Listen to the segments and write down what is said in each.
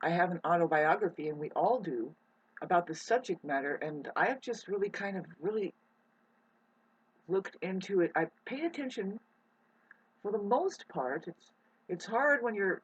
I have an autobiography, and we all do, about the subject matter, and I have just really kind of really looked into it. I pay attention for the most part. It's hard when you're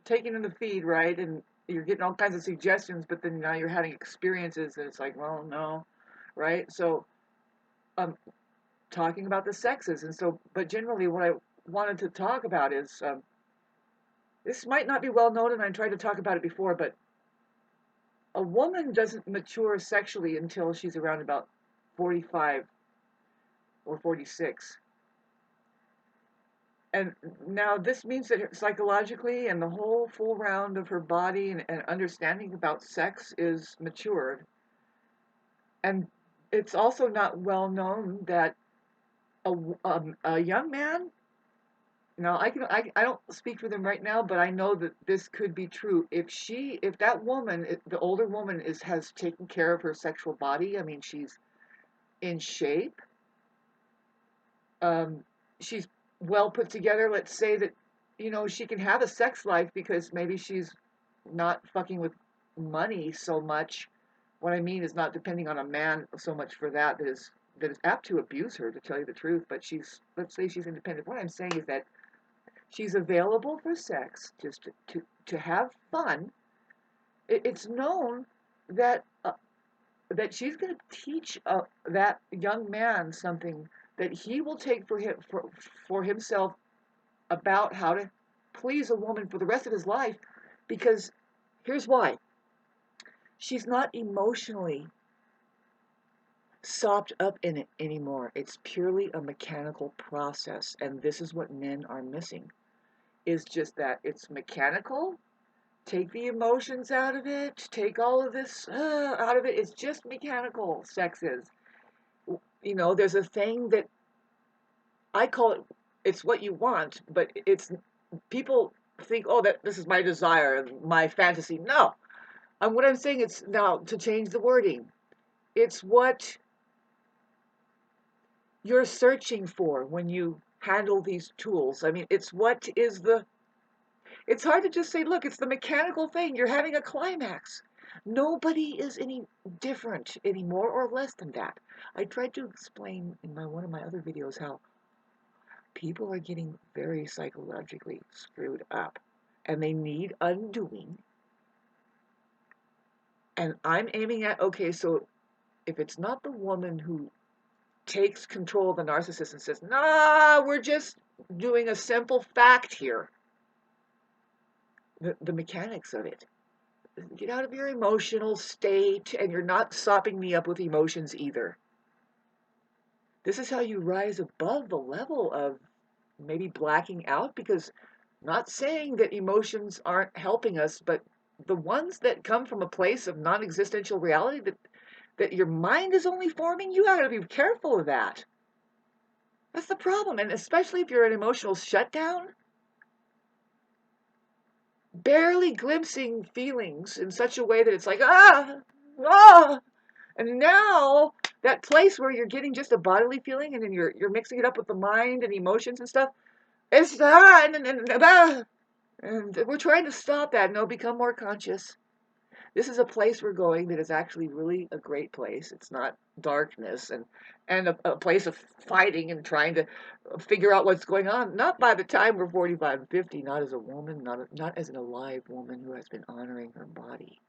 taking in the feed, right? And you're getting all kinds of suggestions, but then now you're having experiences, and it's like, well, no, right? So, um, talking about the sexes, and so, but generally, what I wanted to talk about is this might not be well known, and I tried to talk about it before, but a woman doesn't mature sexually until she's around about 45 or 46. And now this means that psychologically and the whole full round of her body and understanding about sex is matured. And it's also not well known that a young man, now I don't speak for them right now, but I know that this could be true. If that woman, the older woman has taken care of her sexual body, I mean, she's in shape, um, she's well put together. Let's say that, she can have a sex life because maybe she's not fucking with money so much. What I mean is not depending on a man so much for that is apt to abuse her, to tell you the truth. But let's say she's independent. What I'm saying is that she's available for sex, just to have fun. It's known that that she's going to teach that young man something that he will take for himself about how to please a woman for the rest of his life. Because here's why: she's not emotionally sopped up in it anymore. It's purely a mechanical process, and this is what men are missing. Is just that it's mechanical. Take the emotions out of it. Take all of this out of it. It's just mechanical. Sex is. There's a thing that I call it. It's what you want, but it's people think, oh, that this is my desire, my fantasy. No, what I'm saying, it's now to change the wording. It's what you're searching for when you handle these tools. I mean, it's hard to just say, look, it's the mechanical thing. You're having a climax. Nobody is any different, any more or less than that. I tried to explain in one of my other videos how people are getting very psychologically screwed up and they need undoing. And I'm aiming at, okay, so if it's not the woman who takes control of the narcissist and says, nah, we're just doing a simple fact here, the mechanics of it. Get out of your emotional state, and you're not sopping me up with emotions either. This is how you rise above the level of maybe blacking out, because not saying that emotions aren't helping us, but the ones that come from a place of non-existential reality that your mind is only forming, you got to be careful of that. That's the problem. And especially if you're an emotional shutdown, barely glimpsing feelings in such a way that it's like, ah. And now that place where you're getting just a bodily feeling and then you're mixing it up with the mind and emotions and stuff, it's and we're trying to stop that. No, become more conscious. This is a place we're going that is actually really a great place. It's not darkness and a place of fighting and trying to figure out what's going on. Not by the time we're 45 and 50, not as a woman, not as an alive woman who has been honoring her body.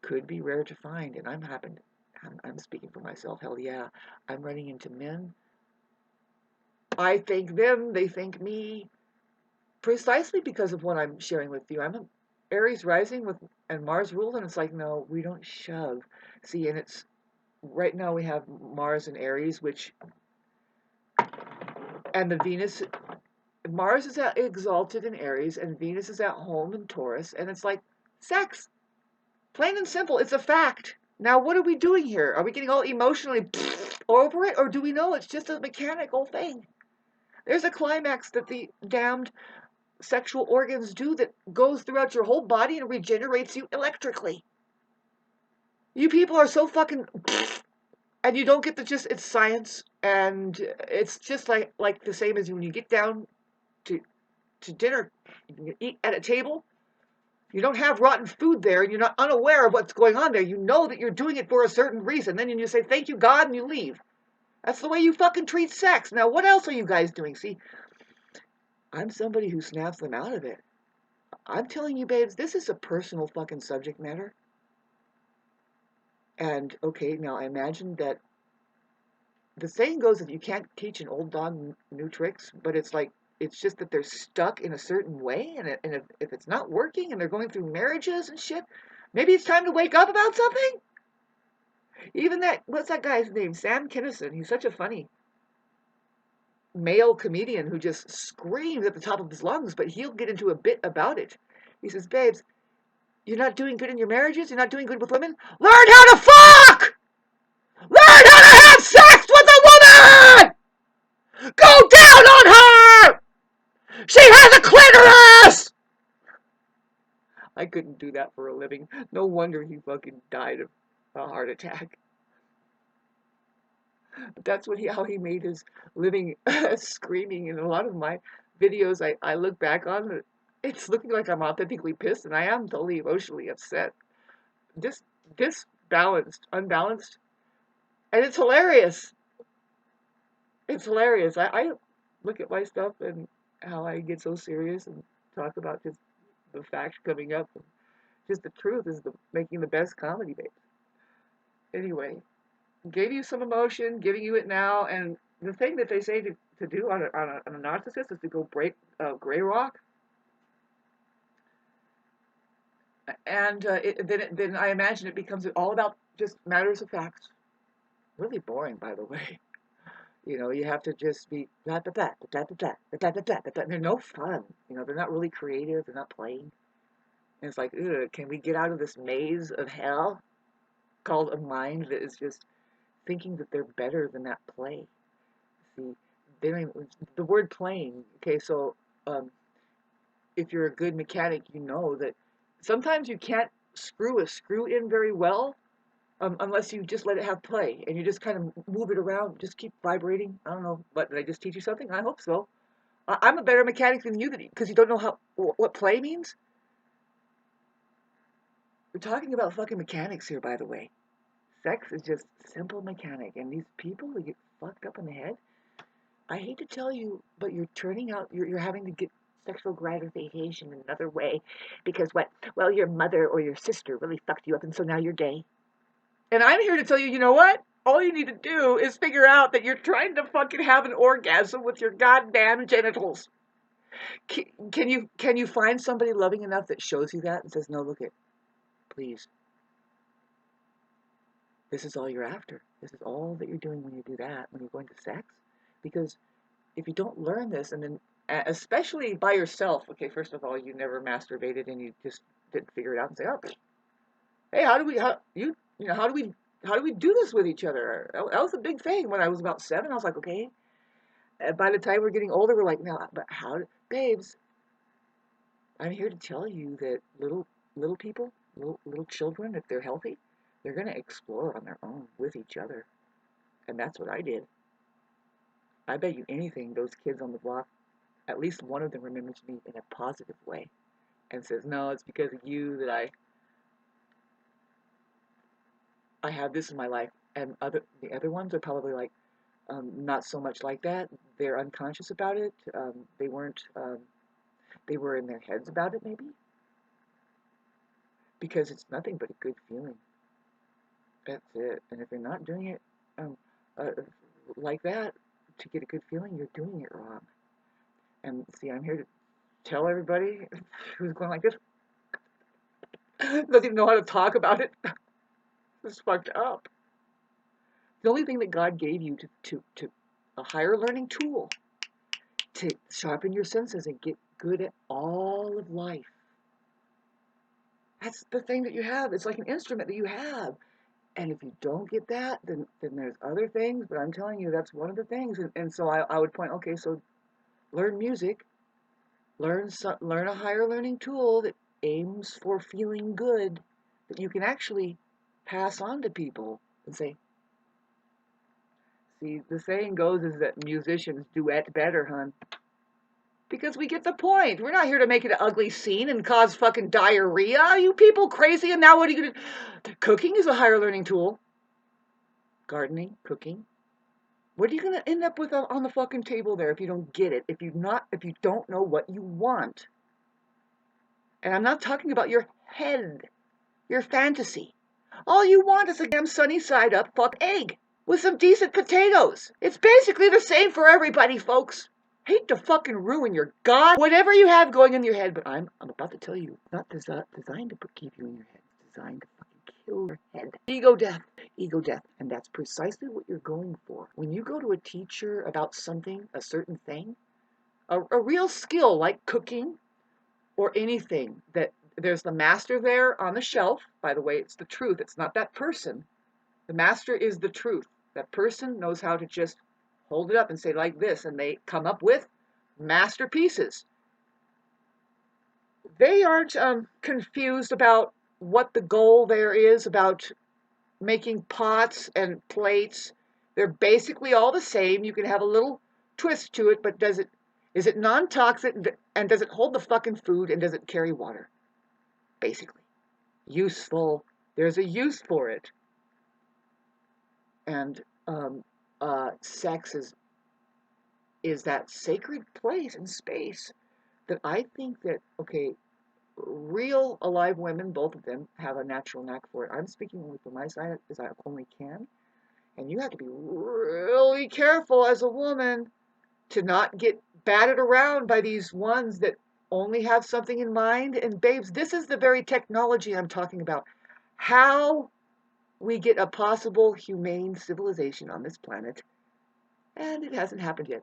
Could be rare to find, and I'm speaking for myself. Hell yeah, I'm running into men. I think them, they think me, precisely because of what I'm sharing with you. I'm an Aries rising with and Mars ruled, and it's like, no, we don't shove. See, and it's right now we have Mars in Aries, and the Venus, Mars is exalted in Aries, and Venus is at home in Taurus, and it's like sex, plain and simple. It's a fact. Now, what are we doing here? Are we getting all emotionally over it, or do we know it's just a mechanical thing? There's a climax that the damned sexual organs do that goes throughout your whole body and regenerates you electrically. You people are so fucking and you don't get the just it's science, and it's just like the same as when you get down to dinner, you eat at a table, You don't have rotten food there, and you're not unaware of what's going on there. You know that you're doing it for a certain reason. Then you say, thank you, God, and you leave. That's the way you fucking treat sex. Now, what else are you guys doing? See, I'm somebody who snaps them out of it. I'm telling you, babes, this is a personal fucking subject matter. And, okay, now I imagine that the saying goes that you can't teach an old dog new tricks, but it's like, it's just that they're stuck in a certain way, and if it's not working and they're going through marriages and shit, maybe it's time to wake up about something. Even that, what's that guy's name? Sam Kinison. He's such a funny male comedian who just screams at the top of his lungs, but he'll get into a bit about it. He says, babes, you're not doing good in your marriages? You're not doing good with women? Learn how to fuck! Learn how to have sex with a woman! Go down on her! She has a clitoris! I couldn't do that for a living. No wonder he fucking died of a heart attack. But that's how he made his living, screaming. In a lot of my videos I look back on, it's looking like I'm authentically pissed, and I am totally emotionally upset. Disbalanced, unbalanced, and it's hilarious. It's hilarious. I look at my stuff and how I get so serious and talk about just the facts coming up. And just the truth is making the best comedy, babe. Anyway, gave you some emotion, giving you it now, and the thing that they say to do on a narcissist is to go break gray rock, and then I imagine it becomes all about just matters of facts. Really boring, by the way. You know, you have to just be blah blah blah blah blah blah blah blah blah blah. They're no fun. You know, they're not really creative. They're not playing. And it's like, can we get out of this maze of hell called a mind that is just thinking that they're better than that play? See, they don't even, the word playing. Okay, so if you're a good mechanic, you know that sometimes you can't screw a screw in very well unless you just let it have play and you just kind of move it around, just keep vibrating. I don't know, but did I just teach you something? I hope so. I'm a better mechanic than you because you don't know what play means. We're talking about fucking mechanics here, by the way. Sex is just simple mechanic, and these people that get fucked up in the head, I hate to tell you, but you're turning out, you're having to get sexual gratification in another way because what? Well, your mother or your sister really fucked you up, and so now you're gay. And I'm here to tell you, you know what? All you need to do is figure out that you're trying to fucking have an orgasm with your goddamn genitals. Can you find somebody loving enough that shows you that and says, no, look it, please. This is all you're after. This is all that you're doing when you do that, when you're going to sex. Because if you don't learn this, and then especially by yourself, okay, first of all, you never masturbated and you just didn't figure it out and say, oh, hey, how do we do this with each other? That was a big thing when I was about 7. I was like, okay. By the time we're getting older, we're like, no, but babes? I'm here to tell you that little people, little children, if they're healthy, they're gonna explore on their own with each other, and that's what I did. I bet you anything, those kids on the block, at least one of them remembers me in a positive way, and says, no, it's because of you that I have this in my life, and the other ones are probably like, not so much like that. They're unconscious about it. They weren't. They were in their heads about it, maybe, because it's nothing but a good feeling. That's it. And if you're not doing it uh, like that to get a good feeling, you're doing it wrong. And see, I'm here to tell everybody who's going like this, doesn't even know how to talk about it. It's fucked up. The only thing that God gave you to a higher learning tool to sharpen your senses and get good at all of life. That's the thing that you have. It's like an instrument that you have. And if you don't get that, then there's other things. But I'm telling you, that's one of the things. And so I would point, okay, so learn music. Learn a higher learning tool that aims for feeling good that you can actually pass on to people and say, see, the saying goes is that musicians duet better, hon. Because we get the point. We're not here to make it an ugly scene and cause fucking diarrhea. Are you people crazy? And now what are you going to... Cooking is a higher learning tool. Gardening, cooking. What are you going to end up with on the fucking table there if you don't get it? If you don't know what you want? And I'm not talking about your head, your fantasy. All you want is a damn sunny side up fuck egg with some decent potatoes. It's basically the same for everybody, folks. Hate to fucking ruin your whatever you have going in your head, but I'm about to tell you, not designed to keep you in your head. It's designed to fucking kill your head. Ego death, and that's precisely what you're going for. When you go to a teacher about something, a certain thing, a real skill like cooking or anything, that there's the master there on the shelf. By the way, it's the truth. It's not that person. The master is the truth. That person knows how to just hold it up and say like this, and they come up with masterpieces. They aren't confused about what the goal there is about making pots and plates. They're basically all the same. You can have a little twist to it, but is it non-toxic, and does it hold the fucking food, and does it carry water? Basically. Useful. There's a use for it. And sex is that sacred place and space that I think that, okay, real alive women, both of them, have a natural knack for it. I'm speaking only from my side as I only can. And you have to be really careful as a woman to not get batted around by these ones that only have something in mind. And babes, this is the very technology I'm talking about. How we get a possible humane civilization on this planet. And it hasn't happened yet.